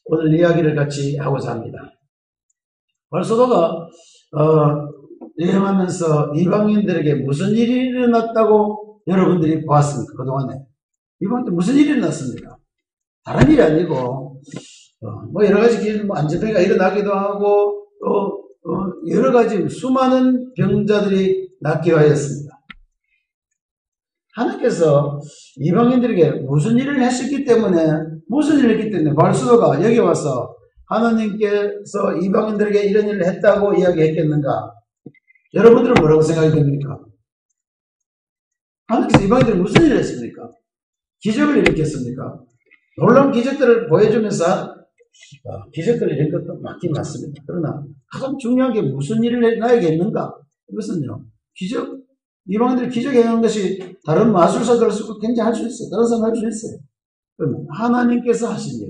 오늘 이야기를 같이 하고자 합니다. 바울사도가 여행하면서 이방인들에게 무슨 일이 일어났다고 여러분들이 보았습니까? 그동안에 이방인들 무슨 일이 일어났습니까? 다른 일이 아니고 여러 가지 안전병가 일어나기도 하고 또 여러 가지 수많은 병자들이 낫기도 하였습니다. 하나님께서 이방인들에게 무슨 일을 했기 때문에 바울사도가 여기 와서 하나님께서 이방인들에게 이런 일을 했다고 이야기했겠는가? 여러분들은 뭐라고 생각이 됩니까? 하나님께서 이방인들이 무슨 일을 했습니까? 기적을 일으켰습니까? 놀라운 기적들을 보여주면서 기적들을 일으킨 것도 맞긴 맞습니다. 그러나 가장 중요한 게 무슨 일을 나에게 했는가? 이것은요, 이방인들이 기적해내는 것이 다른 마술사들 굉장히 할 수 있어요. 다른 사람 할 수 있어요. 그러면 하나님께서 하신 일.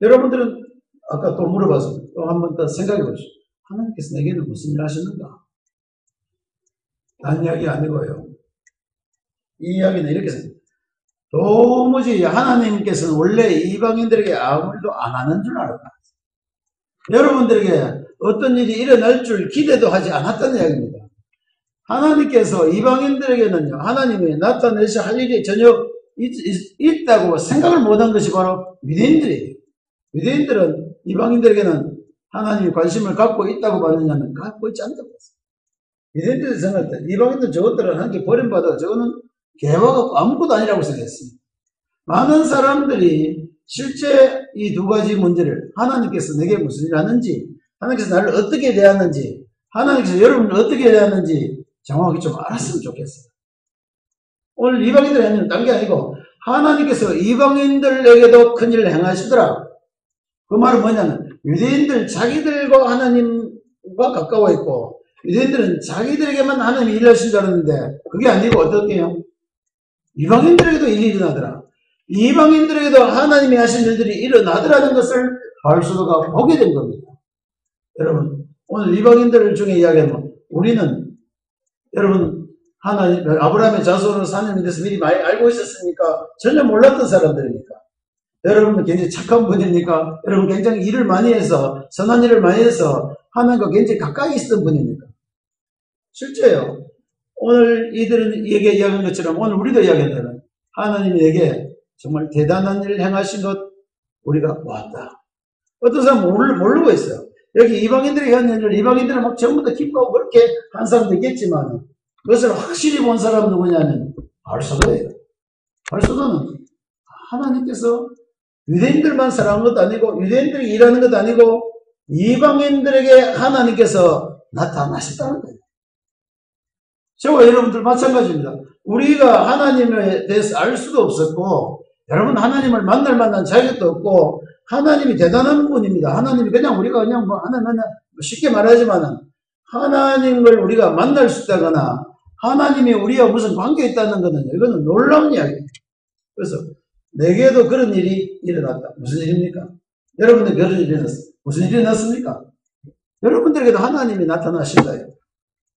여러분들은 아까 또 물어봐서 또 한 번 더 생각해 보시죠. 하나님께서 내게는 무슨 일 하시는가? 딴 이야기 아니고요. 이 이야기는 이렇게 생각해요. 도무지 하나님께서는 원래 이방인들에게 아무 일도 안 하는 줄 알았다. 여러분들에게 어떤 일이 일어날 줄 기대도 하지 않았다는 이야기입니다. 하나님께서 이방인들에게는요, 하나님이 나타내셔 할 일이 전혀 있다고 생각을 못한 것이 바로 유대인들이에요. 유대인들은 이방인들에게는 하나님이 관심을 갖고 있다고 봤느냐면 갖고 있지 않다고 봤어요. 유대인들이 생각할 때 이방인들 저것들은 하나님께 버림받아 저거는 개와 아무것도 아니라고 생각했습니다. 많은 사람들이 실제 이 두 가지 문제를 하나님께서 내게 무슨 일을 하는지, 하나님께서 나를 어떻게 대하는지, 하나님께서 여러분을 어떻게 대하는지 정확히 좀 알았으면 좋겠어요. 오늘 이방인들이 아니면 딴 게 아니고 하나님께서 이방인들에게도 큰일을 행하시더라. 그 말은 뭐냐면 유대인들 자기들과 하나님과 가까워 있고 유대인들은 자기들에게만 하나님이 일하신 줄 알았는데 그게 아니고 어떻게 해요? 이방인들에게도 일이 일어나더라. 이방인들에게도 하나님이 하신 일들이 일어나더라는 것을 바울사도가 보게 된 겁니다. 여러분, 오늘 이방인들 중에 이야기하면 우리는 여러분 하나님 아브라함의 자손으로 사는 데서 미리 많이 알고 있었으니까 전혀 몰랐던 사람들입니까? 여러분은 굉장히 착한 분입니까? 여러분 굉장히 일을 많이 해서 선한 일을 많이 해서 하나님과 굉장히 가까이 있었던 분입니까? 실제요. 오늘 이들에게 이야기한 것처럼 오늘 우리도 이야기한다면 하나님이 내게 정말 대단한 일을 행하신 것 우리가 보았다. 어떤 사람은 모르고 있어요. 여기 이방인들이 한 일을 이방인들은 막 전부 다 기뻐하고 그렇게 한 사람도 있겠지만 그것을 확실히 본 사람은 누구냐면 바울사도예요. 바울사도는 하나님께서 유대인들만 사랑한 것도 아니고 유대인들이 일하는 것도 아니고 이방인들에게 하나님께서 나타나셨다는 거예요. 저와 여러분들 마찬가지입니다. 우리가 하나님에 대해서 알 수도 없었고 여러분 하나님을 만날 만한 자격도 없고 하나님이 대단한 분입니다. 하나님이 우리가 하나님 쉽게 말하지만 하나님을 우리가 만날 수 있다거나 하나님이 우리와 무슨 관계 있다는 것은 이거는 놀라운 이야기예요. 그래서 내게도 그런 일이 일어났다. 무슨 일입니까? 여러분들 그런 일이 일어났어요. 무슨 일이 일어났습니까? 여러분들에게도 하나님이 나타나신다요.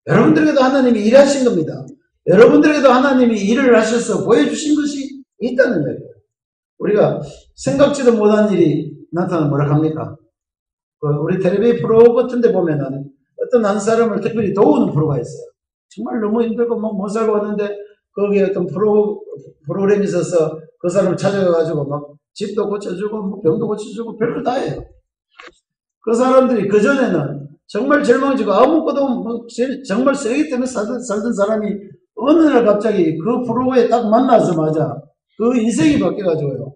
여러분들에게도 하나님이 일하신 겁니다. 여러분들에게도 하나님이 일을 하셔서 보여주신 것이 있다는 거예요. 우리가 생각지도 못한 일이 나타나면 뭐라 합니까? 우리 텔레비전 프로 같은 데 보면은 어떤 한 사람을 특별히 도우는 프로가 있어요. 정말 너무 힘들고 못 살고 왔는데 거기에 어떤 프로그램이 있어서 그 사람을 찾아가가지고 막 집도 고쳐주고 병도 고쳐주고 별거 다 해요. 그 사람들이 그전에는 정말 절망지고 아무것도 정말 쓰레기 때문에 살던 사람이 어느 날 갑자기 그 프로에 딱 만나자마자 그 인생이 바뀌어가지고요.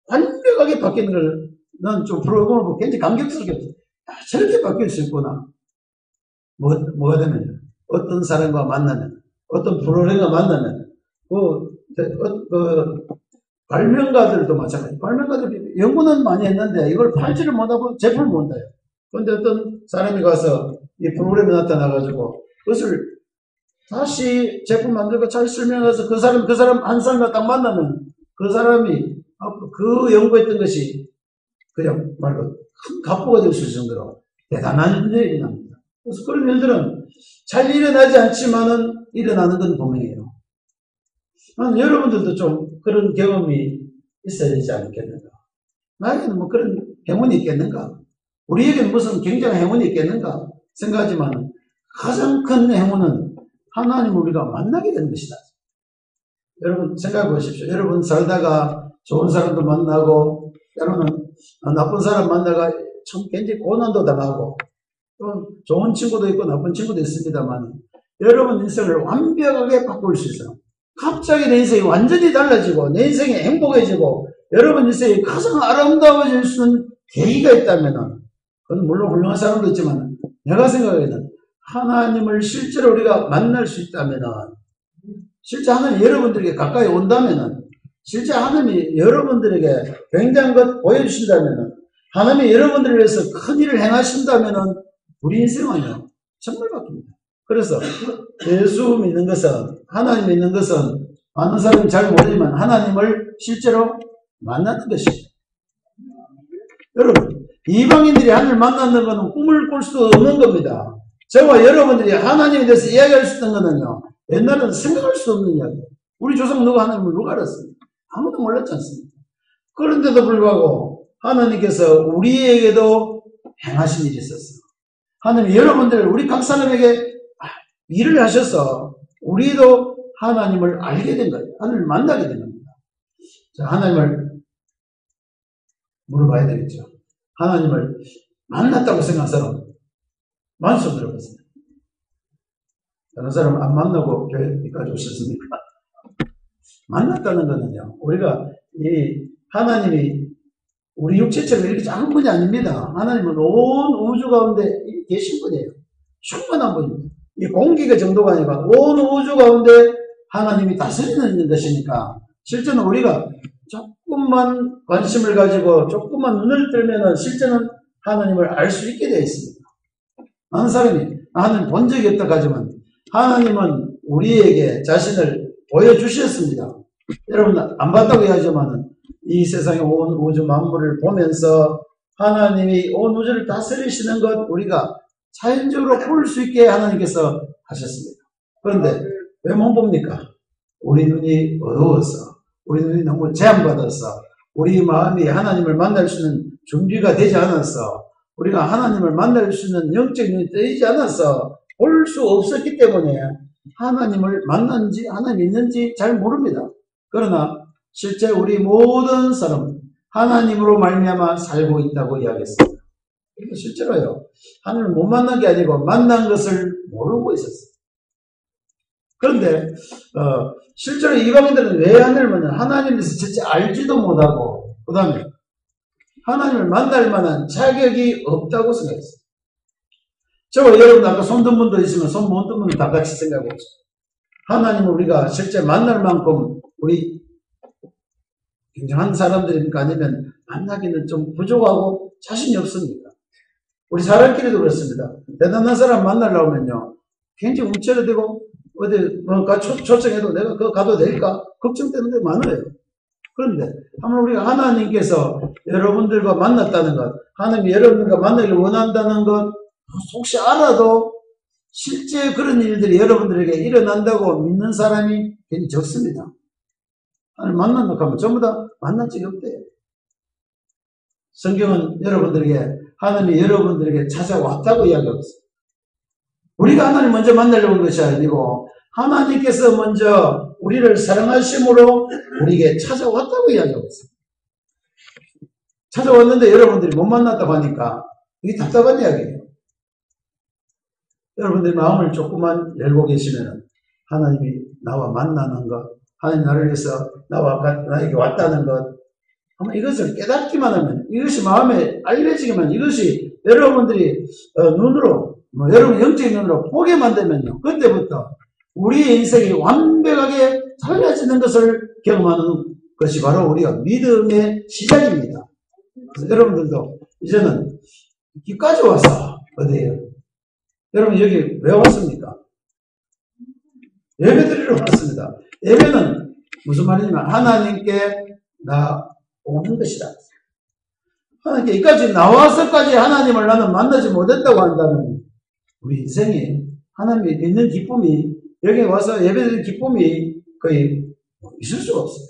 완벽하게 바뀌는 걸 난 좀 프로그램을 보고 굉장히 감격스럽게 봤어요. 저렇게 바뀔 수 있구나. 뭐가 되면 어떤 사람과 만나면 어떤 프로그램과 만나면 발명가들도 마찬가지. 발명가들이 연구는 많이 했는데 이걸 팔지를 못하고 제품을 못 해요. 그런데 어떤 사람이 가서 이 프로그램에 나타나가지고 그것을 다시 제품 만들고 잘 설명해서 그 사람 한 사람과 딱 만나면 그 사람이 그 연구했던 것이 그냥 말로 큰 갑부가 될 수 있을 정도로 대단한 일이 납니다. 그래서 그런 일들은 잘 일어나지 않지만은 일어나는 건 분명해요. 여러분들도 좀 그런 경험이 있어야 되지 않겠는가. 나에게는 뭐 그런 행운이 있겠는가? 우리에게는 무슨 굉장한 행운이 있겠는가? 생각하지만 가장 큰 행운은 하나님을 우리가 만나게 되는 것이다. 여러분 생각해 보십시오. 여러분 살다가 좋은 사람도 만나고 때로는 나쁜 사람 만나가 참 굉장히 고난도 당하고 또 좋은 친구도 있고 나쁜 친구도 있습니다만 여러분 인생을 완벽하게 바꿀 수 있어요. 갑자기 내 인생이 완전히 달라지고 내 인생이 행복해지고 여러분 인생이 가장 아름다워질 수 있는 계기가 있다면 그건 물론 훌륭한 사람도 있지만 내가 생각하기에는 하나님을 실제로 우리가 만날 수 있다면 실제 하나님이 여러분들에게 가까이 온다면 실제 하나님이 여러분들에게 굉장한 것 보여주신다면 하나님이 여러분들을 위해서 큰 일을 행하신다면 우리 인생은요 정말 바뀝니다. 그래서 예수 믿는 것은 하나님 믿는 것은 많은 사람이 잘 모르지만 하나님을 실제로 만나는 것입니다. 여러분 이방인들이 하나님을 만나는 것은 꿈을 꿀 수도 없는 겁니다. 저와 여러분들이 하나님에 대해서 이야기할 수 있는 것은요 옛날에는 생각할 수 없는 이야기예요. 우리 조상 누가 하나님을 누가 알았습니까? 아무도 몰랐지 않습니까? 그런데도 불구하고 하나님께서 우리에게도 행하신 일이 있었어요. 하나님이 여러분들 우리 각 사람에게 일을 하셔서 우리도 하나님을 알게 된 거예요. 하나님을 만나게 된 겁니다. 자, 하나님을 물어봐야 되겠죠. 하나님을 만났다고 생각한 사람 많은 손 들어보세요. 다른 사람 안 만나고 교회까지 오셨습니까? 만났다는 거는요, 우리가 이 하나님이 우리 육체처럼 이렇게 작은 분이 아닙니다. 하나님은 온 우주 가운데 계신 분이에요. 충분한 분입니다. 이 공기가 정도가 아니라 온 우주 가운데 하나님이 다스리는 것이니까 실제는 우리가 조금만 관심을 가지고 조금만 눈을 뜨면 실제는 하나님을 알 수 있게 되어 있습니다. 많은 사람이 하나님 본 적이 없다 하지만 하나님은 우리에게 자신을 보여주셨습니다. 여러분 안 봤다고 이야기하지만 이 세상의 온 우주 만물을 보면서 하나님이 온 우주를 다스리시는 것 우리가 자연적으로 볼 수 있게 하나님께서 하셨습니다. 그런데 왜 못 봅니까? 우리 눈이 어두워서 우리 눈이 너무 제한받아서 우리 마음이 하나님을 만날 수 있는 준비가 되지 않아서 우리가 하나님을 만날 수 있는 영적인 눈이 뜨이지 않아서 볼 수 없었기 때문에 하나님을 만났는지 하나님 있는지 잘 모릅니다. 그러나 실제 우리 모든 사람은 하나님으로 말미암아 살고 있다고 이야기했습니다. 실제로요. 하나님을 못 만난 게 아니고 만난 것을 모르고 있었어요. 그런데 실제로 이방인들은 왜 하나님을 만나? 하나님에 대해서 실제 알지도 못하고 그 다음에 하나님을 만날 만한 자격이 없다고 생각했어요. 저와 여러분 아까 손 든 분도 있으면 손 못 든 분은 다 같이 생각해보죠. 하나님을 우리가 실제 만날 만큼 우리 굉장한 사람들입니까? 아니면 만나기는 좀 부족하고 자신이 없습니다. 우리 사람끼리도 그렇습니다. 대단한 사람 만나려면요 굉장히 움츠러들고 어디 초청해도 내가 그거 가도 될까? 걱정되는 데 많아요. 그런데 한번 우리가 하나님께서 여러분들과 만났다는 것, 하나님이 여러분들과 만나기를 원한다는 것 혹시 알아도 실제 그런 일들이 여러분들에게 일어난다고 믿는 사람이 굉장히 적습니다. 하나님 만난다고 하면 전부 다 만난 적이 없대요. 성경은 여러분들에게 하나님이 여러분들에게 찾아왔다고 이야기하고 있어요. 우리가 하나님 먼저 만나려고 하는 것이 아니고 하나님께서 먼저 우리를 사랑하심으로 우리에게 찾아왔다고 이야기하고 있어요. 찾아왔는데 여러분들이 못 만났다고 하니까 이게 답답한 이야기예요. 여러분들의 마음을 조금만 열고 계시면 하나님이 나와 만나는 것, 하나님 나를 위해서 나에게 왔다는 것, 아마 이것을 깨닫기만 하면, 이것이 마음에 알려지기만, 이것이 여러분들이 눈으로, 여러분 영적인 눈으로 보게 만들면요, 그때부터 우리의 인생이 완벽하게 달라지는 것을 경험하는 것이 바로 우리가 믿음의 시작입니다. 그래서 여러분들도 이제는 여기까지 와서 어디에요? 여러분 여기 왜 왔습니까? 예배 드리러 왔습니다. 예배는 무슨 말이냐면 하나님께 나오는 것이다. 하나님께 여기까지 나와서까지 하나님을 나는 만나지 못했다고 한다면 우리 인생이 하나님이 있는 기쁨이 여기 와서 예배 드리는 기쁨이 거의 있을 수가 없어요.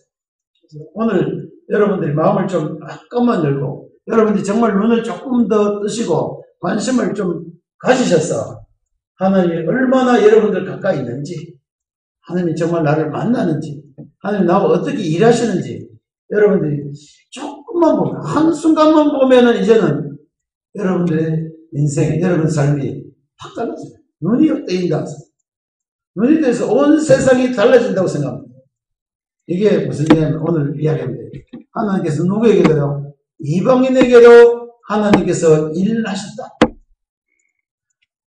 오늘 여러분들이 마음을 좀 조금만 열고 여러분들이 정말 눈을 조금 더 뜨시고 관심을 좀 가지셔서 하나님이 얼마나 여러분들 가까이 있는지, 하나님이 정말 나를 만나는지, 하나님이 나와 어떻게 일하시는지 여러분들이 조금만 보면, 한순간만 보면은 이제는 여러분들의 인생, 여러분 삶이 확 달라져요. 눈이 뜨인다. 눈이 뜨여서 온 세상이 달라진다고 생각합니다. 이게 무슨 얘기냐면 오늘 이야기합니다. 하나님께서 누구에게도요? 이방인에게도 하나님께서 일을 하셨다.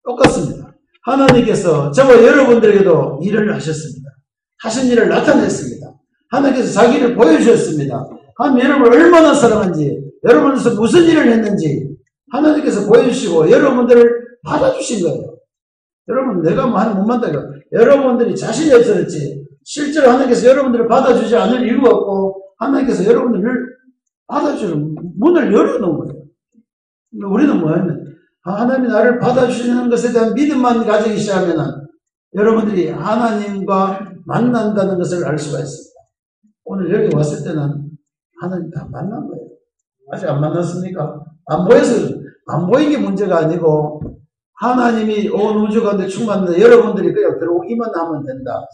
똑같습니다. 하나님께서 저와 여러분들에게도 일을 하셨습니다. 하신 일을 나타냈습니다. 하나님께서 자기를 보여주셨습니다. 하나님 여러분을 얼마나 사랑한지, 여러분께서 무슨 일을 했는지 하나님께서 보여주시고 여러분들을 받아주신 거예요. 여러분, 내가 못 만나요. 여러분들이 자신이 없었지 실제로 하나님께서 여러분들을 받아주지 않을 이유가 없고 하나님께서 여러분들을 받아주는 문을 열어놓은 거예요. 우리는 뭐냐면 하나님이 나를 받아주시는 것에 대한 믿음만 가지기 시작하면 여러분들이 하나님과 만난다는 것을 알 수가 있습니다. 오늘 여기 왔을 때는 하나님 다 만난 거예요. 아직 안 만났습니까? 안 보여서, 안 보인 게 문제가 아니고 하나님이 온 우주 가운데 충만한데 여러분들이 그냥 들어오기만 하면 된다.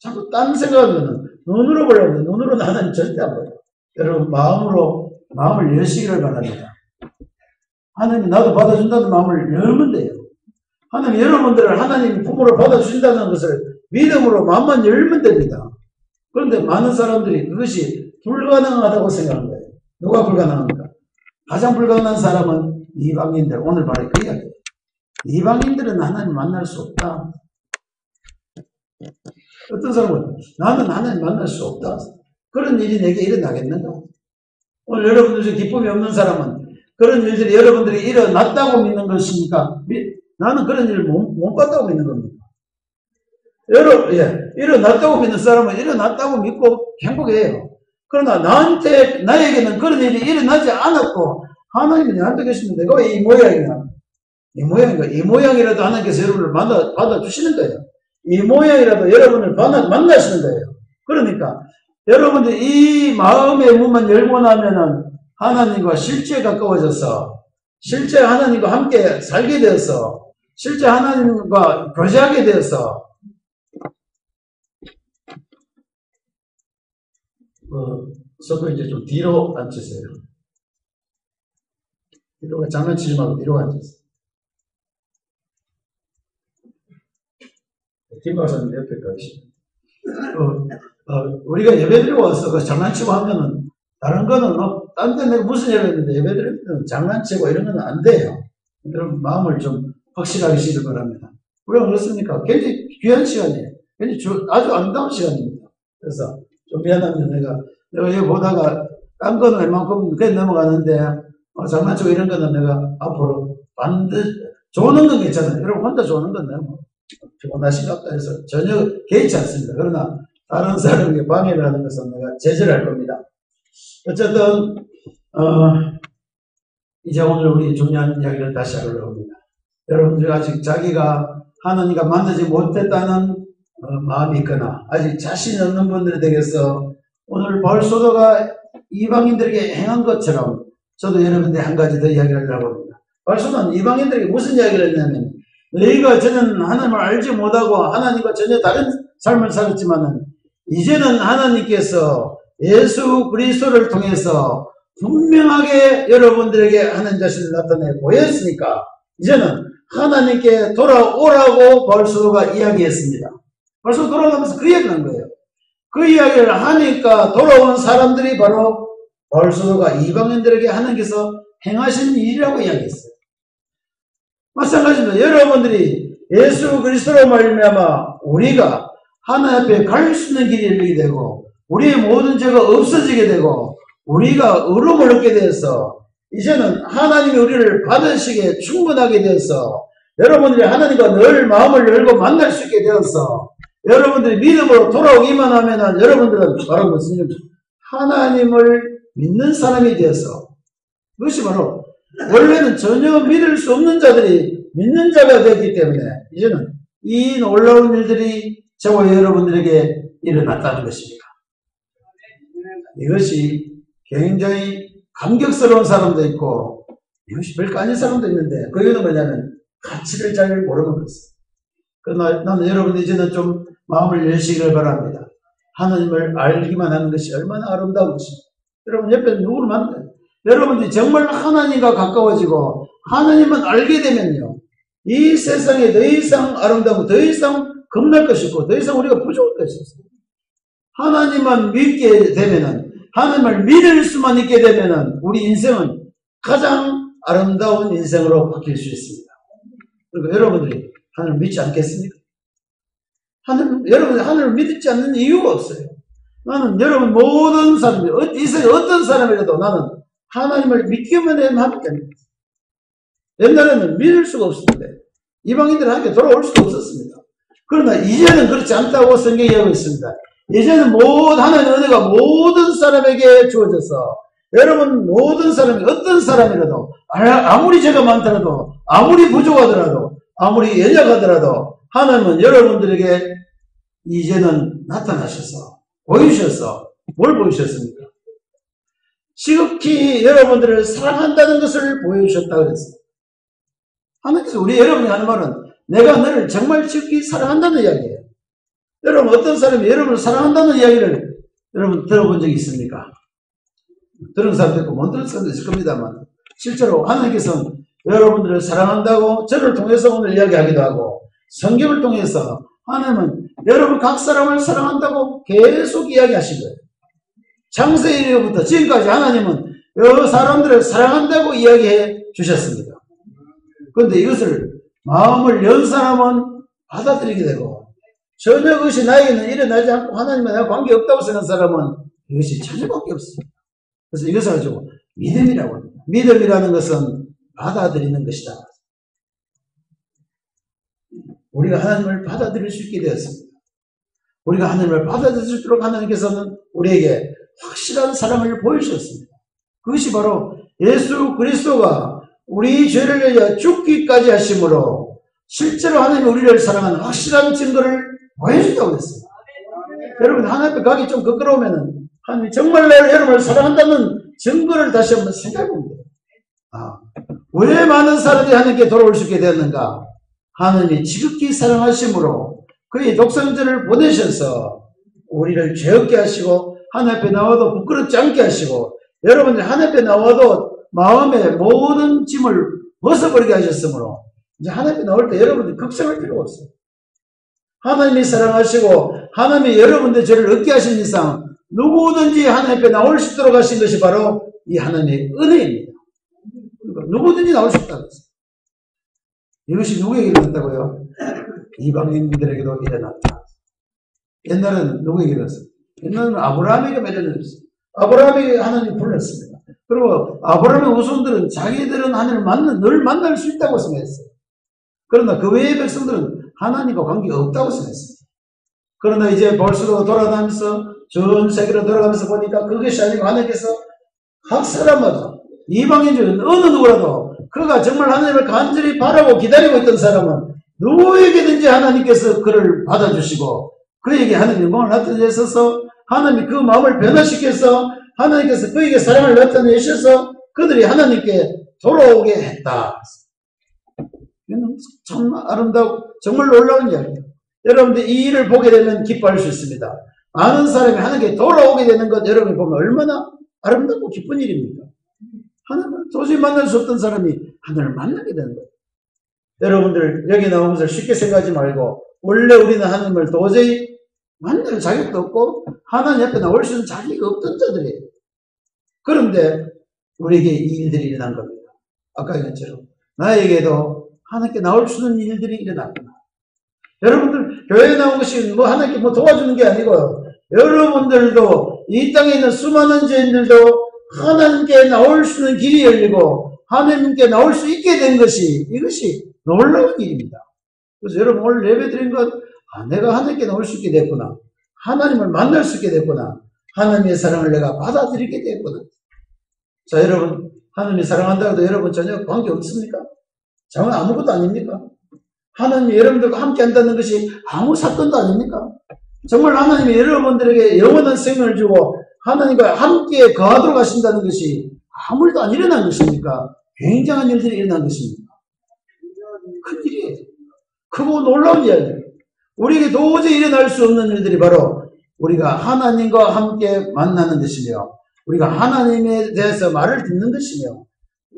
자꾸 딴 생각하면 눈으로 보려면 눈으로는 하나님 절대 안 보여요. 여러분 마음을 여시기를 바랍니다. 하나님이 나도 받아준다는 마음을 열면 돼요. 하나님 여러분들을 하나님 부모로 받아주신다는 것을 믿음으로 마음만 열면 됩니다. 그런데 많은 사람들이 그것이 불가능하다고 생각하는 거예요. 누가 불가능합니까? 가장 불가능한 사람은 이방인들. 오늘 바로 그 이야기예요. 이방인들은 하나님 만날 수 없다. 어떤 사람은 나는 하나님 만날 수 없다. 그런 일이 내게 일어나겠는가? 오늘 여러분들 중에 기쁨이 없는 사람은 그런 일들이 여러분들이 일어났다고 믿는 것입니까? 나는 그런 일을 못 봤다고 믿는 겁니다. 일어났다고 믿는 사람은 일어났다고 믿고 행복해요. 그러나 나에게는 그런 일이 일어나지 않았고 하나님이 내한테 계시면 내가 왜 이 모양이냐? 이 모양이라도 하나님께서 여러분을 받아주시는 거예요. 이 모양이라도 여러분을 만나시는 거예요. 그러니까 여러분들이 이 마음의 문만 열고 나면은 하나님과 실제 가까워져서 실제 하나님과 함께 살게 되어서 실제 하나님과 교제하게 되어서 서도 이제 좀 뒤로 앉으세요. 뒤로 장난치지 말고 뒤로 앉으세요. 김 박사님 옆에 가시죠. 우리가 예배드리고 와서 그 장난치고 하면은 다른 거는 딴 데 내가 무슨 예배했는데 예배드릴 때는 장난치고 이런 건 안 돼요. 여러분 마음을 좀 확실하게 하시길 바랍니다. 우리가 그렇습니까? 굉장히 귀한 시간이에요. 굉장히 아주 아름다운 시간입니다. 그래서 좀 미안합니다. 내가 여기 보다가 딴 거는 웬만큼 그냥 넘어가는데 장난치고 이런 거는 내가 앞으로 반드시 조는 건 괜찮아요. 여러분 혼자 조는 건 너무 피곤하신 것 같다 해서 전혀 개의치 않습니다. 그러나 다른 사람에게 방해를 하는 것은 내가 제재를 할 겁니다. 어쨌든 이제 오늘 우리 중요한 이야기를 다시 하려고 합니다. 여러분들이 아직 자기가 하나님과 만나지 못했다는 마음이 있거나 아직 자신이 없는 분들에 대해서 오늘 바울 사도가 이방인들에게 행한 것처럼 저도 여러분들이 한 가지 더 이야기를 하려고 합니다. 바울 사도는 이방인들에게 무슨 이야기를 했냐면 너희가 전혀 하나님을 알지 못하고 하나님과 전혀 다른 삶을 살았지만은 이제는 하나님께서 예수 그리스도를 통해서 분명하게 여러분들에게 하나님 자신을 나타내 보였으니까 이제는 하나님께 돌아오라고 바울 사도가 이야기했습니다. 벌써 돌아가면서 그 이야기를 한 거예요. 그 이야기를 하니까 돌아온 사람들이 바로 바울 사도가 이방인들에게 하나님께서 행하신 일이라고 이야기했어요. 마찬가지입니다. 여러분들이 예수 그리스도로 말미암아 우리가 하나님 앞에 갈 수 있는 길이 열리게 되고 우리의 모든 죄가 없어지게 되고 우리가 의로움을 얻게 되어서 이제는 하나님이 우리를 받으시기에 충분하게 되어서 여러분들이 하나님과 늘 마음을 열고 만날 수 있게 되어서 여러분들이 믿음으로 돌아오기만 하면은 여러분들은 바로 무슨 일? 하나님을 믿는 사람이 되어서 그것이 바로 원래는 전혀 믿을 수 없는 자들이 믿는 자가 되기 때문에 이제는 이 놀라운 일들이 저와 여러분들에게 일어났다는 것입니다. 이것이 굉장히 감격스러운 사람도 있고 이것이 별거 아닌 사람도 있는데 그 이유는 뭐냐면 가치를 잘 모르는 것입니다. 그러나 나는 여러분 이제는 좀 마음을 여시기를 바랍니다. 하나님을 알기만 하는 것이 얼마나 아름다운 것입니다. 여러분 옆에 누구를 만나요? 여러분들이 정말 하나님과 가까워지고 하나님을 알게 되면요. 이 세상에 더 이상 아름다운 더 이상 겁날 것이 없고 더 이상 우리가 부족할 것이 없습니다. 하나님만 믿게 되면은 하나님을 믿을 수만 있게 되면은 우리 인생은 가장 아름다운 인생으로 바뀔 수 있습니다. 그리고 여러분들이 하나님을 믿지 않겠습니까? 여러분이 하나님을 믿지 않는 이유가 없어요. 나는 여러분 모든 사람들이 이 세상에 어떤 사람이라도 나는 하나님을 믿기만 하면 하밖에 안 됩니다. 옛날에는 믿을 수가 없었는데 이방인들 함께 돌아올 수가 없었습니다. 그러나 이제는 그렇지 않다고 성경이 이야기하고 있습니다. 이제는 하나님의 은혜가 모든 사람에게 주어져서 여러분 모든 사람이 어떤 사람이라도 아무리 죄가 많더라도 아무리 부족하더라도 아무리 연약하더라도 하나님은 여러분들에게 이제는 나타나셔서 보이셔서 뭘 보이셨습니까? 지극히 여러분들을 사랑한다는 것을 보여주셨다고 그랬습니다. 하나님께서 우리 여러분이 하는 말은 내가 너를 정말 지극히 사랑한다는 이야기예요. 여러분 어떤 사람이 여러분을 사랑한다는 이야기를 여러분 들어본 적이 있습니까? 들은 사람도 있고 못 들은 사람도 있을 겁니다만 실제로 하나님께서는 여러분들을 사랑한다고 저를 통해서 오늘 이야기하기도 하고 성경을 통해서 하나님은 여러분 각 사람을 사랑한다고 계속 이야기하신 거예요. 창세 이래부터 지금까지 하나님은 여러 사람들을 사랑한다고 이야기해 주셨습니다. 그런데 이것을 마음을 연 사람은 받아들이게 되고 전혀 그것이 나에게는 일어나지 않고 하나님과 내가 관계없다고 생각하는 사람은 이것이 전혀 관계없습니다. 그래서 이것을 가지고 믿음이라고 합니다. 믿음이라는 것은 받아들이는 것이다. 우리가 하나님을 받아들일 수 있게 되었습니다. 우리가 하나님을 받아들일 수 있도록 하나님께서는 우리에게 확실한 사랑을 보여주셨습니다. 그것이 바로 예수 그리스도가 우리 죄를 위하여 죽기까지 하심으로 실제로 하나님이 우리를 사랑하는 확실한 증거를 보여준다고 했습니다. 여러분 하나님 앞에 가기 좀 부끄러우면은 하나님이 정말 여러분을 사랑한다는 증거를 다시 한번 생각해 봅니다. 왜 많은 사람들이 하나님께 돌아올 수 있게 되었는가? 하나님이 지극히 사랑하심으로 그의 독생자를 보내셔서 우리를 죄 없게 하시고 하나님 앞에 나와도 부끄럽지 않게 하시고 여러분들이 하나님 앞에 나와도 마음의 모든 짐을 벗어버리게 하셨으므로 이제 하나님 앞에 나올 때 여러분들이 걱정할 필요가 없어요. 하나님이 사랑하시고 하나님이 여러분들의 죄를 얻게 하신 이상 누구든지 하나님 앞에 나올 수 있도록 하신 것이 바로 이 하나님의 은혜입니다. 그러니까 누구든지 나올 수 있다는 것입니다. 이것이 누구에게 일어났다고요? 이방인들에게도 일어났다. 옛날에는 누구에게 일어났어요? 옛날에는 아브라함에게 일어났어요. 아브라함에게 하나님이 불렀습니다. 그리고 아브라함의 후손들은 자기들은 하나님을 늘 만날 수 있다고 생각했어요. 그러나 그 외의 백성들은 하나님과 관계가 없다고 생각했습니다. 그러나 이제 볼수록 돌아다니면서 전 세계로 돌아가면서 보니까 그것이 아니고 하나님께서 각 사람마다 이방인 중에 어느 누구라도 그가 정말 하나님을 간절히 바라고 기다리고 있던 사람은 누구에게든지 하나님께서 그를 받아주시고 그에게 하나님 영광을 나타내셔서 하나님이 그 마음을 변화시켜서 하나님께서 그에게 사랑을 나타내셔서 그들이 하나님께 돌아오게 했다. 이건 참 아름다워 정말 놀라운 이야기예요. 여러분들 이 일을 보게 되면 기뻐할 수 있습니다. 많은 사람이 하나님께 돌아오게 되는 것 여러분이 보면 얼마나 아름답고 기쁜 일입니까? 하나님을 도저히 만날 수 없던 사람이 하나님을 만나게 되는 거예요. 여러분들 여기 나오면서 쉽게 생각하지 말고 원래 우리는 하나님을 도저히 만날 자격도 없고 하나님 앞에 나올 수 있는 자격이 없던 자들이에요. 그런데 우리에게 이 일들이 일어난 겁니다. 아까 얘기했처럼 나에게도 하나님께 나올 수 있는 일들이 일어났구나. 여러분들 교회에 나온 것이 하나님께 도와주는 게 아니고요. 여러분들도 이 땅에 있는 수많은 죄인들도 하나님께 나올 수 있는 길이 열리고 하나님께 나올 수 있게 된 것이 이것이 놀라운 일입니다. 그래서 여러분 오늘 예배 드린 것 내가 하나님께 나올 수 있게 됐구나. 하나님을 만날 수 있게 됐구나. 하나님의 사랑을 내가 받아들이게 됐구나. 자 여러분 하나님이 사랑한다고 해도 여러분 전혀 관계 없습니까? 정말 아무것도 아닙니까? 하나님이 여러분들과 함께 한다는 것이 아무 사건도 아닙니까? 정말 하나님이 여러분들에게 영원한 생명을 주고 하나님과 함께 거하도록 하신다는 것이 아무 일도 안 일어난 것입니까? 굉장한 일들이 일어난 것입니다. 큰 일이에요. 크고 놀라운 이야기예요. 우리에게 도저히 일어날 수 없는 일들이 바로 우리가 하나님과 함께 만나는 것이며 우리가 하나님에 대해서 말을 듣는 것이며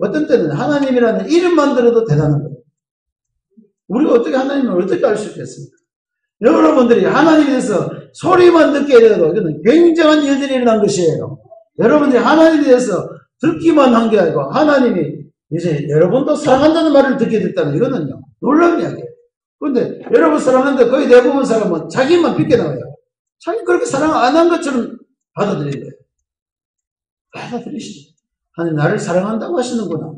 어떤 때는 하나님이라는 이름만 들어도 대단한 거예요. 우리가 어떻게 하나님을 어떻게 알 수 있겠습니까? 여러분들이 하나님에 대해서 소리만 듣게 되어도 이거는 굉장한 일들이 일어난 것이에요. 여러분들이 하나님에 대해서 듣기만 한 게 아니고 하나님이 이제 여러분도 사랑한다는 말을 듣게 됐다는 이거는요 놀라운 이야기예요. 그런데 여러분 사랑하는데 거의 대부분 사람은 자기만 비껴나와요. 자기 그렇게 사랑 안 한 것처럼 받아들이는 거예요. 받아들이시죠. 하나님 나를 사랑한다고 하시는구나.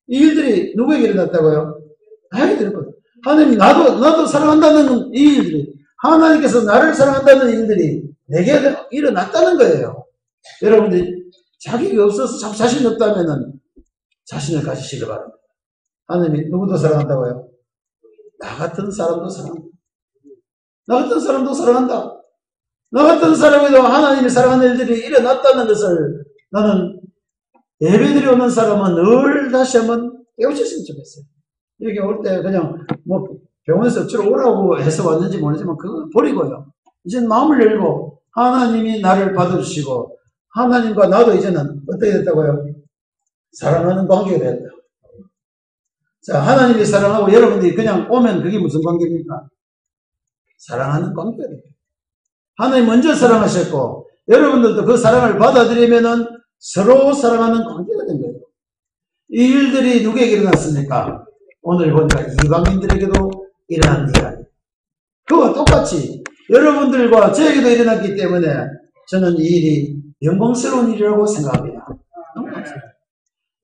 이 일들이 누구에게 일어났다고요? 나에게 일어났거든. 하나님 나도 사랑한다는 이 일들이 하나님께서 나를 사랑한다는 일들이 내게 일어났다는 거예요. 여러분들이 자격이 없어서 자신이 없다면은 자신을 가지시길 바랍니다. 하나님이 누구도 사랑한다고요? 나 같은 사람도 사랑한다. 나 같은 사람도 사랑한다. 나 같은 사람에도 하나님이 사랑하는 일들이 일어났다는 것을 나는 예배드려 오는 사람은 늘 다시 한번 깨우쳤으면 좋겠어요. 여기 올 때 그냥 뭐 병원에서 억지로 오라고 해서 왔는지 모르지만 그거 버리고요. 이제는 마음을 열고 하나님이 나를 받아주시고 하나님과 나도 이제는 어떻게 됐다고요? 사랑하는 관계가 됐다. 자, 하나님이 사랑하고 여러분들이 그냥 오면 그게 무슨 관계입니까? 사랑하는 관계가 됩니다. 하나님 먼저 사랑하셨고 여러분들도 그 사랑을 받아들이면은 서로 사랑하는 관계가 된 거예요. 이 일들이 누구에게 일어났습니까? 오늘 보니까 이방인들에게도 일어난 일이에요. 그와 똑같이 여러분들과 저에게도 일어났기 때문에 저는 이 일이 영광스러운 일이라고 생각합니다. 너무 감사합니다.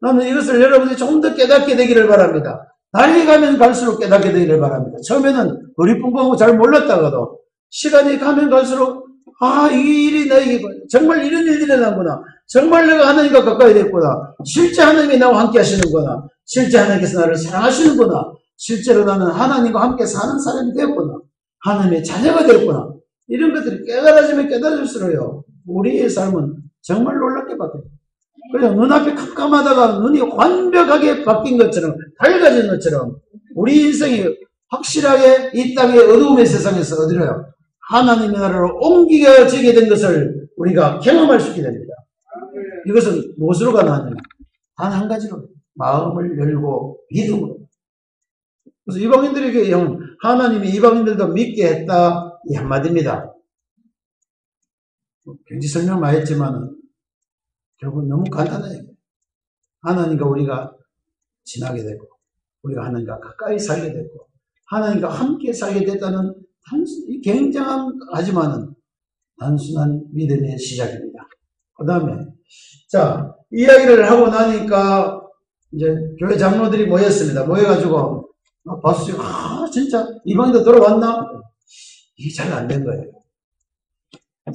나는 이것을 여러분들이 조금 더 깨닫게 되기를 바랍니다. 날이 가면 갈수록 깨닫게 되기를 바랍니다. 처음에는 어리풍부하고 잘 몰랐다가도 시간이 가면 갈수록 이 일이 나에게 정말 이런 일들이 일어나구나. 정말 내가 하나님과 가까이 됐구나. 실제 하나님이 나와 함께 하시는구나. 실제 하나님께서 나를 사랑하시는구나. 실제로 나는 하나님과 함께 사는 사람이 되었구나. 하나님의 자녀가 되었구나. 이런 것들이 깨달아지면 깨달을수록요. 우리의 삶은 정말 놀랍게 바뀌어요. 그래서 눈앞이 깜깜하다가 눈이 완벽하게 바뀐 것처럼 밝아진 것처럼 우리 인생이 확실하게 이 땅의 어두움의 세상에서 어디로요? 하나님의 나라로 옮겨지게 된 것을 우리가 경험할 수 있게 됩니다. 이것은 무엇으로 가능하냐? 단 한 가지로 마음을 열고 믿음으로. 그래서 이방인들에게 하나님이 이방인들도 믿게 했다 이 한마디입니다. 굉장히 설명 많이 했지만 결국 너무 간단해요. 하나님과 우리가 지나게 되고 우리가 하나님과 가까이 살게 되고 하나님과 함께 살게 됐다는 굉장한 하지만은 단순한 믿음의 시작입니다. 그 다음에 자 이야기를 하고 나니까 이제 교회 장로들이 모였습니다. 모여가지고 봤어요. 진짜 이방인도 돌아왔나? 이게 잘 안 된 거예요.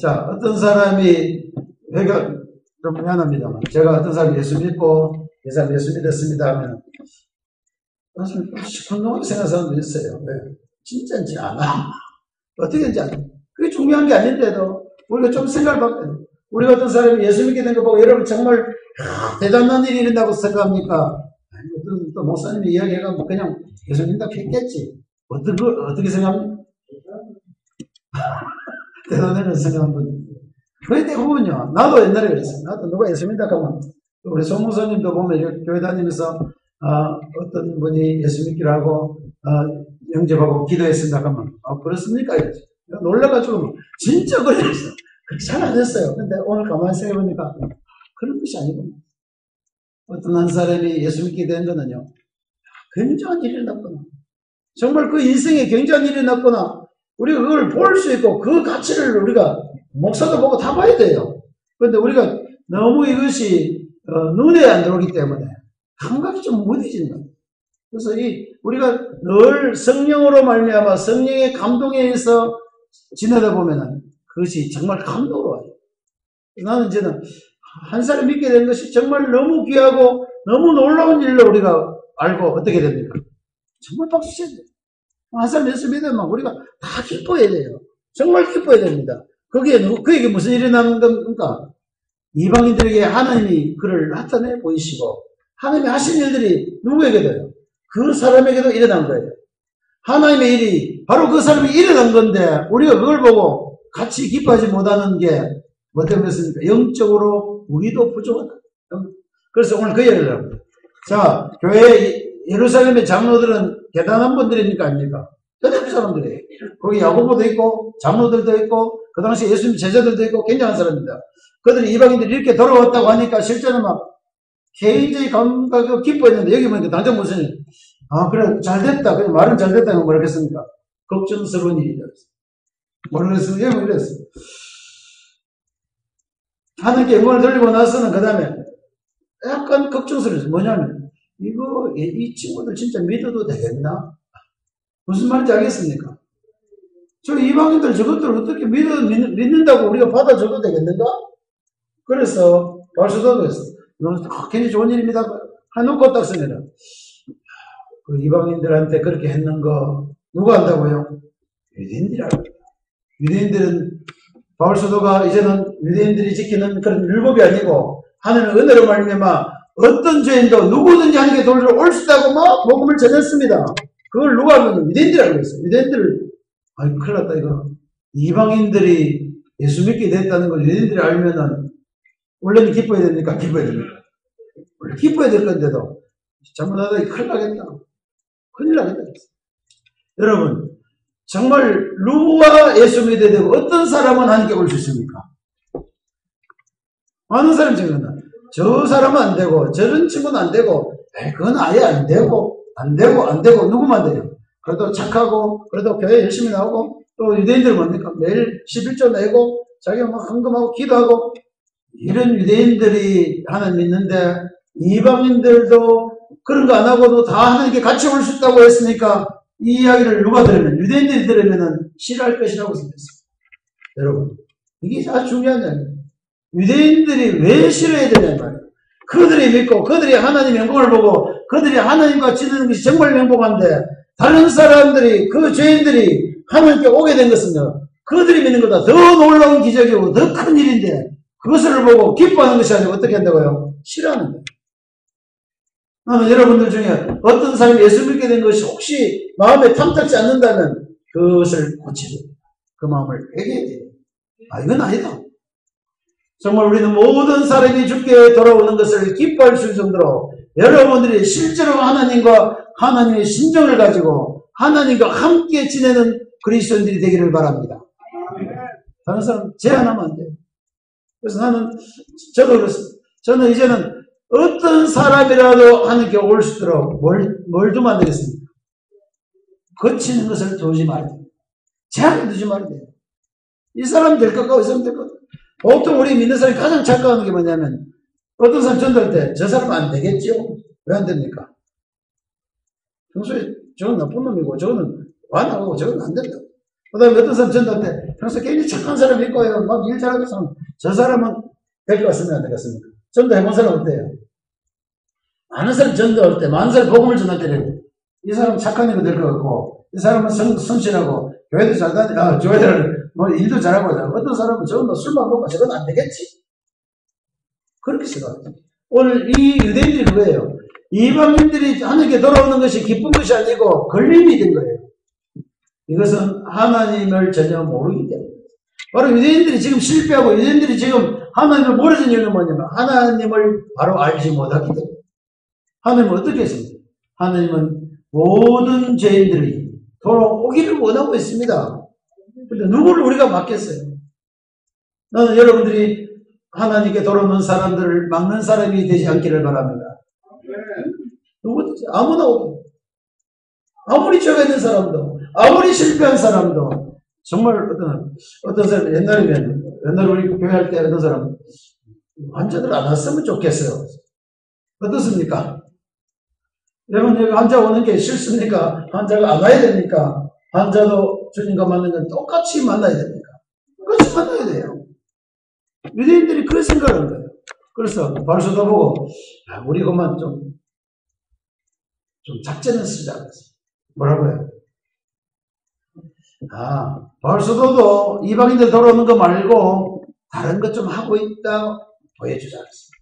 자 어떤 사람이 회가 좀 미안합니다만 제가 어떤 사람이 예수 믿고 이 사람 예수 믿었습니다 하면 시큰둥하게 생각하는 사람도 있어요. 왜? 진짜인지 않아. 어떻게인지 않아. 그게 중요한 게 아닌데도 우리가 좀 생각을 바꿔요. 우리가 어떤 사람이 예수 믿게 된 거 보고 여러분 정말 대단한 일이 일어난다고 생각합니까? 아니, 또 목사님이 이야기해가지고 그냥 예수 믿는다고 했겠지. 어떻게 생각합니까? 대단하다는 생각한 분. 그게 대부분요. 나도 옛날에 그랬어요. 나도 누가 예수 믿다 하면 우리 송무사님도 보면 교회 다니면서 어떤 분이 예수 믿기로 하고 영접하고 기도했습니다 하면 그렇습니까? 이러죠. 놀라가지고 진짜 그랬어. 그렇게 잘 안 했어요. 근데 오늘 가만히 생각해보니까 그런 뜻이 아니고 어떤 한 사람이 예수 믿게 된 거는요. 굉장한 일이 났구나. 정말 그 인생에 굉장한 일이 났구나. 우리가 그걸 볼 수 있고 그 가치를 우리가 목사도 보고 다 봐야 돼요. 그런데 우리가 너무 이것이 눈에 안 들어오기 때문에 감각이 좀 무뎌지는 거예요. 그래서 우리가 늘 성령으로 말미암아 성령의 감동에 의해서 지내다 보면은 그것이 정말 감동으로 와요. 나는 이제는 한 사람 믿게 된 것이 정말 너무 귀하고 너무 놀라운 일로 우리가 알고 어떻게 됩니까? 정말 박수 쳐야 돼요. 한 사람 예수 믿으면 우리가 다 기뻐해야 돼요. 정말 기뻐해야 됩니다. 그에게 무슨 일이 나는 겁니까? 이방인들에게 하나님이 그를 나타내 보이시고 하나님이 하신 일들이 누구에게도요? 그 사람에게도 일어난 거예요. 하나님의 일이 바로 그 사람이 일어난 건데 우리가 그걸 보고 같이 기뻐하지 못하는 게 뭐 때문이었습니까? 영적으로 우리도 부족하다. 그래서 오늘 그 얘기를 합니다. 자, 교회 예루살렘의 장로들은 대단한 분들이니까 아닙니까? 대단한 사람들이에요. 거기 야고보도 있고 장로들도 있고 그 당시 예수님 제자들도 있고 굉장한 사람입니다. 그들이 이방인들이 이렇게 돌아왔다고 하니까 실제는 막 굉장히 감격하고 기뻐했는데 여기 보니까 당장 무슨 일? 아 그래 잘됐다. 그냥 말은 잘됐다고 뭐라 했습니까? 걱정스러운 일이다. 뭐라 했어요? 여기 이랬어요. 하나님께 영광을 돌리고 나서는 그 다음에 약간 걱정스러웠어요. 뭐냐면 이거 이 친구들 진짜 믿어도 되겠나? 무슨 말인지 알겠습니까? 저 이방인들 저것들 어떻게 믿는다고 우리가 받아줘도 되겠는가? 그래서 바울사도가 했어요. 이건 굉장히 좋은 일입니다. 해놓고 딱 씁니다. 그 이방인들한테 그렇게 했는 거 누가 한다고요? 유대인들이 합니다. 유대인들은 바울사도가 이제는 유대인들이 지키는 그런 율법이 아니고 하나님의 은혜로 말미암아 어떤 죄인도 누구든지 하나님께 돌려올 수 있다고 막 복음을 전했습니다. 그걸 누가 하면 유대인들이 알고 있어요. 유대인들 아이 큰일 났다 이거. 이방인들이 예수 믿게 됐다는 걸 유대인들이 알면은 원래는 기뻐해야 됩니까? 기뻐해야 됩니까? 원래 기뻐해야 될 건데도 잘못하다 큰일 나겠다. 큰일 나겠다. 여러분 정말 누가 예수 믿어야 되고 어떤 사람은 하나님께 올 수 있습니까? 많은 사람이 지금 저 사람은 안 되고 저런 친구는 안 되고 그건 아예 안 되고 누구만 돼요? 그래도 착하고 그래도 교회 열심히 나오고 또 유대인들 뭡니까? 매일 11조 내고 자기가 막 헌금하고 기도하고 이런 유대인들이 하나님 믿는데 이방인들도 그런 거 안 하고도 다 하나님께 같이 올 수 있다고 했으니까 이 이야기를 누가 들으면 유대인들이 들으면 싫어할 것이라고 생각했습니다. 여러분 이게 아주 중요한 이야기예요. 유대인들이 왜 싫어해야 되냐는 말이에요. 그들이 믿고 그들이 하나님 영광을 보고 그들이 하나님과 지내는 것이 정말 행복한데 다른 사람들이 그 죄인들이 하나님께 오게 된 것은 그들이 믿는 것보다 더 놀라운 기적이고 더 큰 일인데 그것을 보고 기뻐하는 것이 아니고 어떻게 한다고요? 싫어하는 거예요. 나는 여러분들 중에 어떤 사람이 예수 믿게 된 것이 혹시 마음에 탐탁지 않는다면 그것을 고치고 그 마음을 회개해야 돼요. 이건 아니다. 정말 우리는 모든 사람이 죽게 돌아오는 것을 기뻐할 수 있을 정도로 여러분들이 실제로 하나님과 하나님의 심정을 가지고 하나님과 함께 지내는 그리스도인들이 되기를 바랍니다. 다른 사람 제한하면 안 돼요. 그래서 저도 그렇습니다. 저는 이제는 어떤 사람이라도 하나님께 올 수 있도록 뭘 두면 안 되겠습니까? 거치는 것을 두지 말아야 돼요. 제한을 두지 말아야 돼요. 이 사람 될 것 같고 이 사람 될 것 같고. 보통 우리 믿는 사람이 가장 착각하는 게 뭐냐면 어떤 사람 전도할 때 저 사람 안 되겠죠? 왜 안 됩니까? 평소에 저건 나쁜 놈이고 저거는 완하고 저건 안 된다. 그 다음에 어떤 사람 전도할 때 평소에 굉장히 착한 사람이 있고요. 막 일 잘하는 사람 저 사람은 될 것 같습니까? 안 되겠습니까? 전도해본 사람 어때요? 많은 사람 전도할 때 많은 사람 복음을 전할 때는 이 사람 착한 일도 될 것 같고 이 사람은 성실하고 교회도 잘 다니고 교회들 뭐 일도 잘하고 어떤 사람은 저건 술만 먹고 저건 안 되겠지. 그렇게 생각합니다. 오늘 이 유대인들이 그거예요. 이방인들이 하나님께 돌아오는 것이 기쁜 것이 아니고 걸림이 된 거예요. 이것은 하나님을 전혀 모르기 때문에. 바로 유대인들이 지금 실패하고 유대인들이 지금 하나님을 모르는 이유는 뭐냐면 하나님을 바로 알지 못하기 때문에. 하나님은 어떻게 했습니까? 하나님은 모든 죄인들이 돌아오기를 원하고 있습니다. 그런데 누구를 우리가 막겠어요? 나는 여러분들이 하나님께 돌아오는 사람들을 막는 사람이 되지 않기를 바랍니다. 누구든지 아무나 오고 아무리 죄가 있는 사람도 아무리 실패한 사람도 정말 어떤 사람 옛날에 우리 교회할 때 어떤 사람 환자들 안 왔으면 좋겠어요. 어떻습니까? 여러분 여기 환자 오는 게 싫습니까? 환자가 안 와야 됩니까? 환자도 주님과 만나는 건 똑같이 만나야 됩니까? 똑같이 만나야 돼요. 유대인들이 그런 생각을 한 거예요. 그래서 바울사도 보고 우리 것만 좀 작전을 쓰자. 뭐라고요? 바울사도도 이방인들 돌아오는 거 말고 다른 것 좀 하고 있다 보여주자 그랬습니다.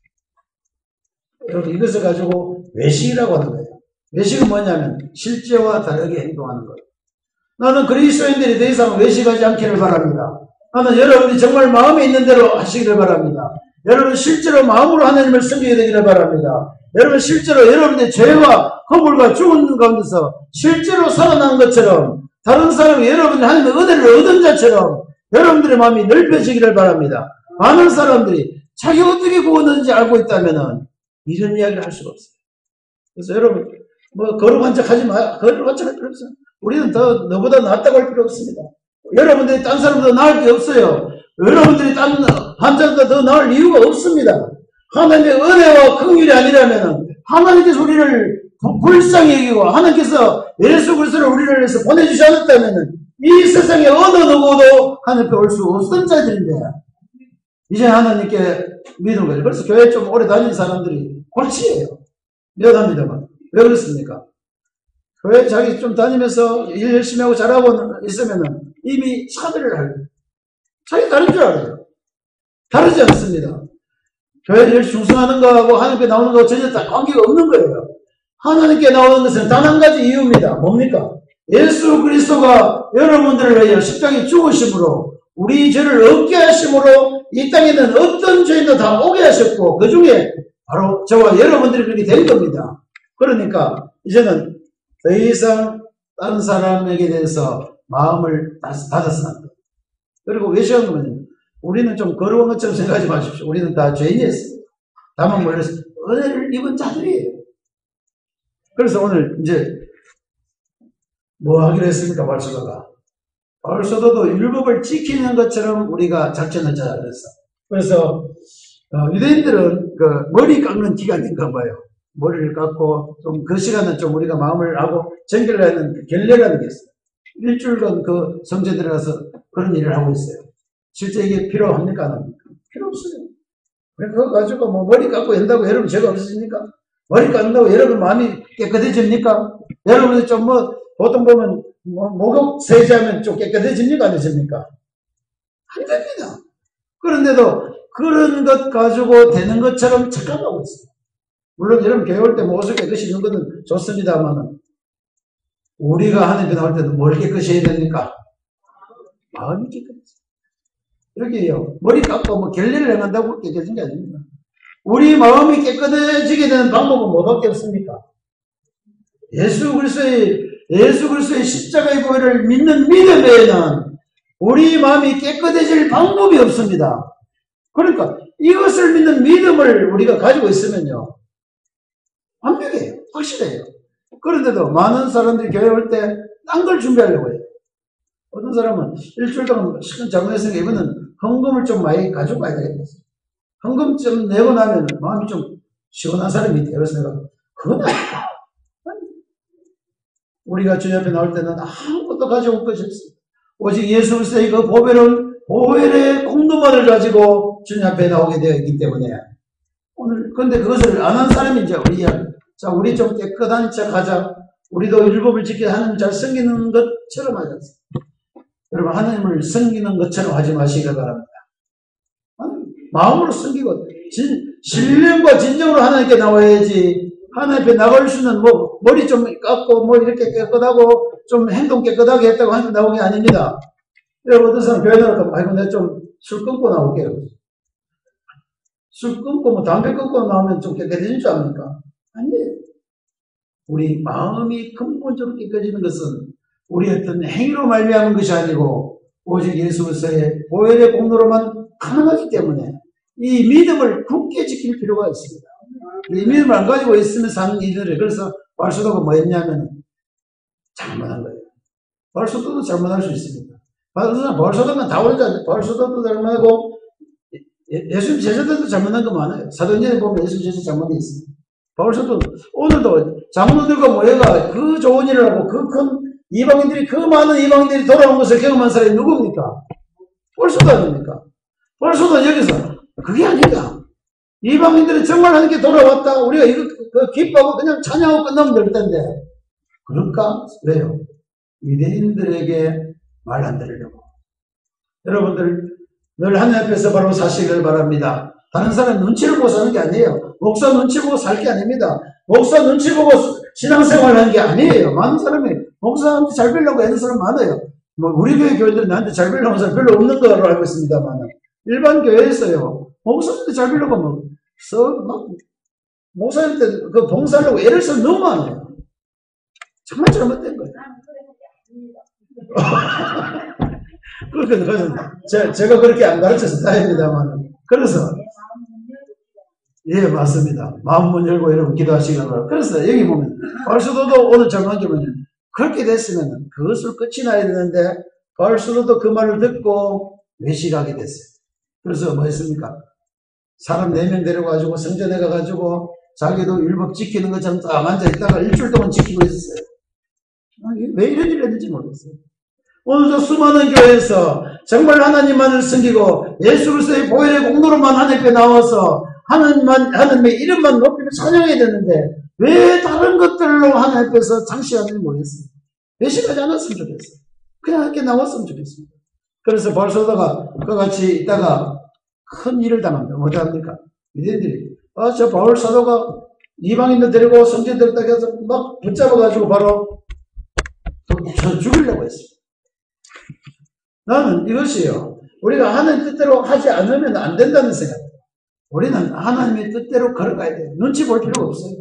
여러분 이것을 가지고 외식이라고 하는 거예요. 외식은 뭐냐면 실제와 다르게 행동하는 거예요. 나는 그리스도인들이 더 이상 외식하지 않기를 바랍니다. 나는 여러분이 정말 마음에 있는 대로 하시기를 바랍니다. 여러분 실제로 마음으로 하나님을 섬기게 되기를 바랍니다. 여러분 실제로 여러분의 죄와 허물과 죽은 가운데서 실제로 살아난 것처럼 다른 사람이 여러분이 하나님의 은혜를 얻은 자처럼 여러분들의 마음이 넓혀지기를 바랍니다. 많은 사람들이 자기 어떻게 구원하는지 알고 있다면 이런 이야기를 할 수가 없어요. 그래서 여러분 거룩한 척 하지 마. 거룩한 척 할 필요 없어요. 우리는 더 너보다 낫다고 할 필요 없습니다. 여러분들이 딴 사람보다 나을 게 없어요. 여러분들이 딴 환자보다 더 나을 이유가 없습니다. 하나님의 은혜와 긍휼이 아니라면 하나님께서 우리를 불쌍히 여기고 하나님께서 예수 그리스도를 우리를 위해서 보내주지 않았다면 이 세상에 어느 누구도 하나님 앞에 올 수 없던 자들인데 이제 하나님께 믿는 거예요. 그래서 교회 좀 오래 다닌 사람들이 골치예요. 미안합니다만 왜 그렇습니까? 교회 자기 좀 다니면서 일 열심히 하고 잘하고 있으면 이미 차별을 하고 자기 다른 줄 알아요. 다르지 않습니다. 교회를 충성하는 거하고 하나님께 나오는 거하고 전혀 다 관계가 없는 거예요. 하나님께 나오는 것은 단 한 가지 이유입니다. 뭡니까? 예수 그리스도가 여러분들을 위하여 십자가에 죽으심으로 우리 죄를 얻게 하심으로 이 땅에는 어떤 죄인도 다 오게 하셨고 그 중에 바로 저와 여러분들이 그렇게 된 겁니다. 그러니까 이제는 더 이상 다른 사람에게 대해서 마음을 닫아서는 안 돼요. 그리고 외식하는 거는 우리는 좀 거룩한 것처럼 생각하지 마십시오. 우리는 다 죄인이었습니다. 다만 몰라서 은혜를 입은 자들이에요. 그래서 오늘 이제 뭐 하기로 했습니까? 바울사도가. 바울사도도 율법을 지키는 것처럼 우리가 작전을 짜자 그랬어. 그래서 유대인들은 그 머리 깎는 기간인가 봐요. 머리를 깎고 좀 그 시간은 좀 우리가 마음을 하고 정결을 하는 결례라는 게 있어요. 일주일간 그 성전에 들어가서 그런 일을 하고 있어요. 실제 이게 필요합니까? 안 합니까? 필요 없어요. 그거 가지고 뭐 머리 깎고 한다고 여러분 죄가 없으십니까? 머리 깎는다고 여러분 마음이 깨끗해집니까? 여러분이 좀 보통 보면 목욕 세제하면 좀 깨끗해집니까? 안 해집니까? 안 됩니다. 그런데도 그런 것 가지고 되는 것처럼 착각하고 있어요. 물론 여러분 교회 올 때 모습 깨끗이 있는 것은 좋습니다만 우리가 하나님께 나올 때는 뭘 깨끗이 해야 됩니까? 마음이 깨끗해요. 여기요. 머리 깎고 뭐 결례를 행한다고 깨끗해진 게 아닙니다. 우리 마음이 깨끗해지게 되는 방법은 뭐밖에 없습니까? 예수 그리스도의 십자가의 보혈을 믿는 믿음 외에는 우리 마음이 깨끗해질 방법이 없습니다. 그러니까 이것을 믿는 믿음을 우리가 가지고 있으면요. 완벽해요. 확실해요. 그런데도 많은 사람들이 교회 올 때 딴 걸 준비하려고 해요. 어떤 사람은 일주일 동안 시간 잘못했으니까 이번은 헌금을 좀 많이 가지고 가야 되겠다. 헌금 좀 내고 나면 마음이 좀 시원한 사람이 있대요. 그래서 내가 그건 아니야. 우리가 주님 앞에 나올 때는 아무것도 가져올 것이 없습니다. 오직 예수 그리스도의 그 보혈의 공로만을 가지고 주님 앞에 나오게 되어 있기 때문에 오늘 근데 그것을 안 한 사람이 이제 자 우리 좀 깨끗한 척 하자. 우리도 율법을 지켜 하나님을 잘 섬기는 것처럼 하자. 여러분 하나님을 섬기는 것처럼 하지 마시기 바랍니다. 마음으로 섬기고 신령과 진정으로 하나님께 나와야지. 하나님 앞에 나갈 수는 뭐 머리 좀 깎고 뭐 이렇게 깨끗하고 좀 행동 깨끗하게 했다고 하나님 나오는 게 아닙니다. 여러분 어떤 사람 교회 나가면 아이고 내가 좀 술 끊고 나올게요. 술 끊고 뭐 담배 끊고 나오면 좀 깨끗해질 줄 압니까? 아니에요. 우리 마음이 근본적으로 깨끗해지는 것은 우리 어떤 행위로 말미암은 것이 아니고 오직 예수 그리스도의 보혈의 공로로만 가능하기 때문에 이 믿음을 굳게 지킬 필요가 있습니다. 이 믿음을 안 가지고 있으면 사는 일들을 그래서 바울사도가 뭐 했냐면 잘못한 거예요. 바울사도도 잘못할 수 있습니다. 바울사도만 다 올자 바울사도도 잘못하고 예수님 제자들도 잘못한 거 많아요. 사도행전에 보면 예수님 제자 잘못이 있습니다. 바울사도 오늘도 장로들과 모여가 그 좋은 일을 하고 그 큰 이방인들이 그 많은 이방인들이 돌아온 것을 경험한 사람이 누굽니까? 바울사도 아닙니까? 바울사도 여기서 그게 아니다. 이방인들이 정말 하나님께 돌아왔다. 우리가 이거 기뻐하고 그냥 찬양하고 끝나면 될 텐데. 그럴까? 왜요? 유대인들에게 말 안 들으려고. 여러분들 늘 하나님 앞에서 바로 사시기를 바랍니다. 다른 사람 눈치를 보고 사는 게 아니에요. 목사 눈치 보고 살 게 아닙니다. 목사 눈치 보고 신앙생활 하는 게 아니에요. 많은 사람이 목사한테 잘 빌려고 하는 사람 많아요. 뭐 우리 교회 교인들은 나한테 잘 빌려고 하는 사람 별로 없는 거로 알고 있습니다만 일반 교회에서요. 목사한테 잘 빌려고 막 목사한테 그 봉사하려고 애를 써 너무 많아요. 정말 잘못된 거예요. 제가 그렇게 안 가르쳐서 다행입니다만 그래서 예, 맞습니다. 마음 문 열고 여러분 기도하시기 바랍니다. 그래서 여기 보면 바울사도도 오늘 정한 게 뭐냐면 그렇게 됐으면 그것을 끝이 나야 되는데 바울사도도 그 말을 듣고 외식하게 됐어요. 그래서 뭐 했습니까? 사람 4명 데려가지고 성전에 가가지고 자기도 율법 지키는 것처럼 딱 앉아있다가 일주일 동안 지키고 있었어요. 왜 이런 일을 했는지 모르겠어요. 오늘도 수많은 교회에서 정말 하나님만을 섬기고 예수 그리스도의 보혈의 공로로만 하나님께 나와서 하나님의 이름만 높이며 찬양해야 되는데 왜 다른 것들로 하나님 앞에서 장시하는지 모르겠어요. 외식하지 않았으면 좋겠어요. 그냥 이렇게 나왔으면 좋겠습니다. 그래서 바울사도가 그같이 있다가 큰 일을 당합니다. 뭐 합니까? 유대인들이 저 바울사도가 이방인들 데리고 성전 들었다고 해서 막 붙잡아가지고 바로 죽이려고 했어요. 나는 이것이요. 우리가 하나님 뜻대로 하지 않으면 안 된다는 생각이에요. 우리는 하나님의 뜻대로 걸어가야 돼요. 눈치 볼 필요가 없어요.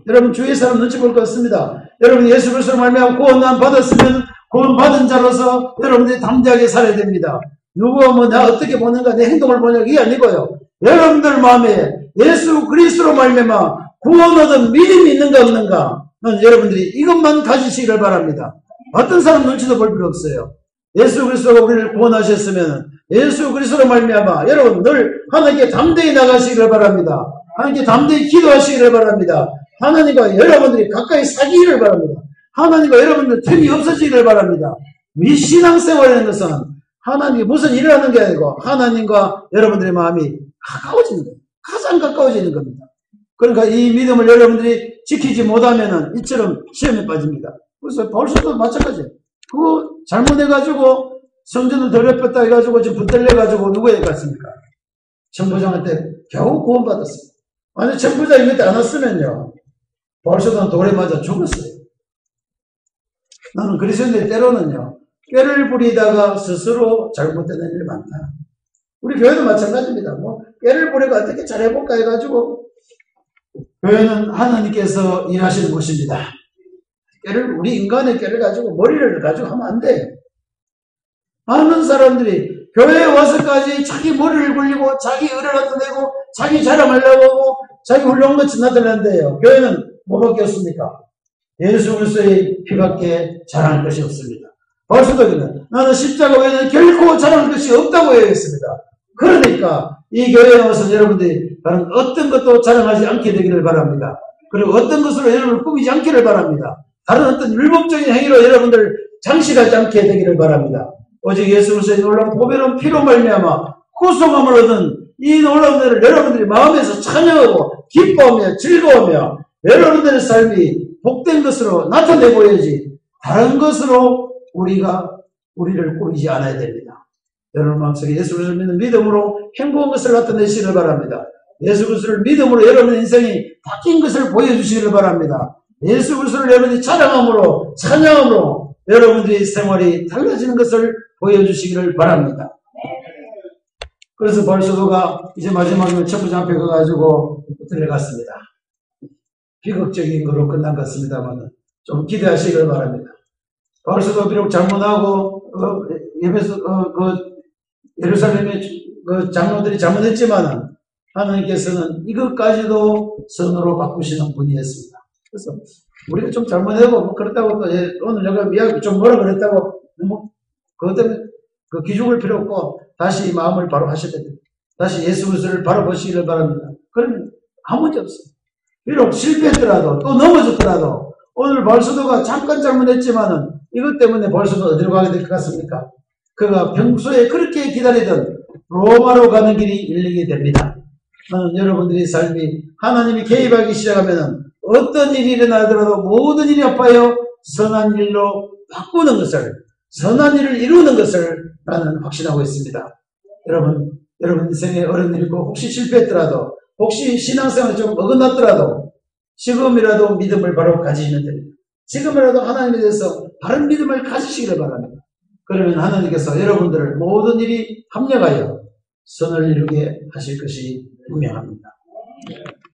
여러분 주위의 사람 눈치 볼 거 없습니다. 여러분 예수 그리스도로 말미암아 구원만 받았으면 구원받은 자로서 여러분들이 담대하게 살아야 됩니다. 누구가 뭐 나 어떻게 보는가 내 행동을 보냐 이게 아니고요. 여러분들 마음에 예수 그리스도로 말미암아 구원 얻은 믿음이 있는가 없는가 여러분들이 이것만 가지시기를 바랍니다. 어떤 사람 눈치도 볼 필요 없어요. 예수 그리스도가 우리를 구원하셨으면 예수 그리스도로 말미암아 여러분 늘 하나님께 담대히 나가시기를 바랍니다. 하나님께 담대히 기도하시기를 바랍니다. 하나님과 여러분들이 가까이 사귀기를 바랍니다. 하나님과 여러분들 틈이 없어지기를 바랍니다. 이 신앙생활이라는 것은 하나님이 무슨 일을 하는 게 아니고 하나님과 여러분들의 마음이 가까워지는 거예요. 가장 가까워지는 겁니다. 그러니까 이 믿음을 여러분들이 지키지 못하면은 이처럼 시험에 빠집니다. 그래서 바울사도도 마찬가지예요. 그거 잘못해가지고 성전을 더럽혔다 해가지고 지금 붙들려가지고 누구에게 갔습니까? 청부장한테 겨우 구원받았습니다. 만약 청부장이 그때 안 왔으면요 바울사도는 돌에 맞아 죽었어요. 나는 그리스도인들 때로는요 꾀를 부리다가 스스로 잘못되는 일이 많다. 우리 교회도 마찬가지입니다. 뭐 꾀를 부리고 어떻게 잘해볼까 해가지고 교회는 하나님께서 일하시는 곳입니다. 우리 인간의 꾀를 가지고 머리를 가지고 하면 안 돼요. 많은 사람들이 교회에 와서까지 자기 머리를 굴리고 자기 의를 나타내고 자기 자랑하려고 하고 자기 훌륭한 것 나타내는데요. 교회는 뭐밖에 없습니까? 예수 그리스도의 피밖에 자랑할 것이 없습니다. 바울사도는 나는 십자가 외에는 결코 자랑할 것이 없다고 얘기했습니다. 그러니까 이 교회에 와서 여러분들이 다른 어떤 것도 자랑하지 않게 되기를 바랍니다. 그리고 어떤 것으로 여러분을 꾸미지 않기를 바랍니다. 다른 어떤 율법적인 행위로 여러분들 장식하지 않게 되기를 바랍니다. 오직 예수 그리스도의 놀라운 보배로운 피로 말미암아 구속함을 얻은 이 놀라운 일을 여러분들이 마음에서 찬양하고 기뻐하며 즐거워하며 여러분들의 삶이 복된 것으로 나타내 보여야지 다른 것으로 우리를 꾸미지 않아야 됩니다. 여러분 마음속에 예수 그리스도를 믿는 믿음으로 행복한 것을 나타내시기를 바랍니다. 예수 그리스도를 믿음으로 여러분의 인생이 바뀐 것을 보여주시기를 바랍니다. 예수 그리스도를 여러분이 자랑함으로 찬양함으로 여러분들의 생활이 달라지는 것을 보여주시기를 바랍니다. 그래서 바울사도가 이제 마지막으로 청부장 앞에 가가지고 들어갔습니다. 비극적인 거로 끝난 것 같습니다만 좀 기대하시기를 바랍니다. 바울사도 비록 잘못하고 예루살렘의 장로들이 잘못했지만 하나님께서는 이것까지도 선으로 바꾸시는 분이었습니다. 그래서 우리가 좀 잘못하고 뭐 그렇다고 또 오늘 내가 이야기 좀 뭐라 그랬다고 뭐 그것 때문에 그 기죽을 필요 없고 다시 마음을 바로 하셔야 됩니다. 다시 예수 그리스도를 바로 보시기를 바랍니다. 그러면 아무 문제 없어요. 비록 실패했더라도 또 넘어졌더라도 오늘 바울사도가 잠깐 잘못했지만은 이것 때문에 바울사도 어디로 가게 될 것 같습니까? 그가 평소에 그렇게 기다리던 로마로 가는 길이 열리게 됩니다. 여러분들의 삶이 하나님이 개입하기 시작하면 어떤 일이 일어나더라도 모든 일이 아파요 선한 일로 바꾸는 것을 선한 일을 이루는 것을 나는 확신하고 있습니다. 여러분 인생에 어려운 일이 있고 혹시 실패했더라도 혹시 신앙생활이 좀 어긋났더라도 지금이라도 믿음을 바로 가지시면 됩니다. 지금이라도 하나님에 대해서 바른 믿음을 가지시기를 바랍니다. 그러면 하나님께서 여러분들을 모든 일이 합력하여 선을 이루게 하실 것이 분명합니다.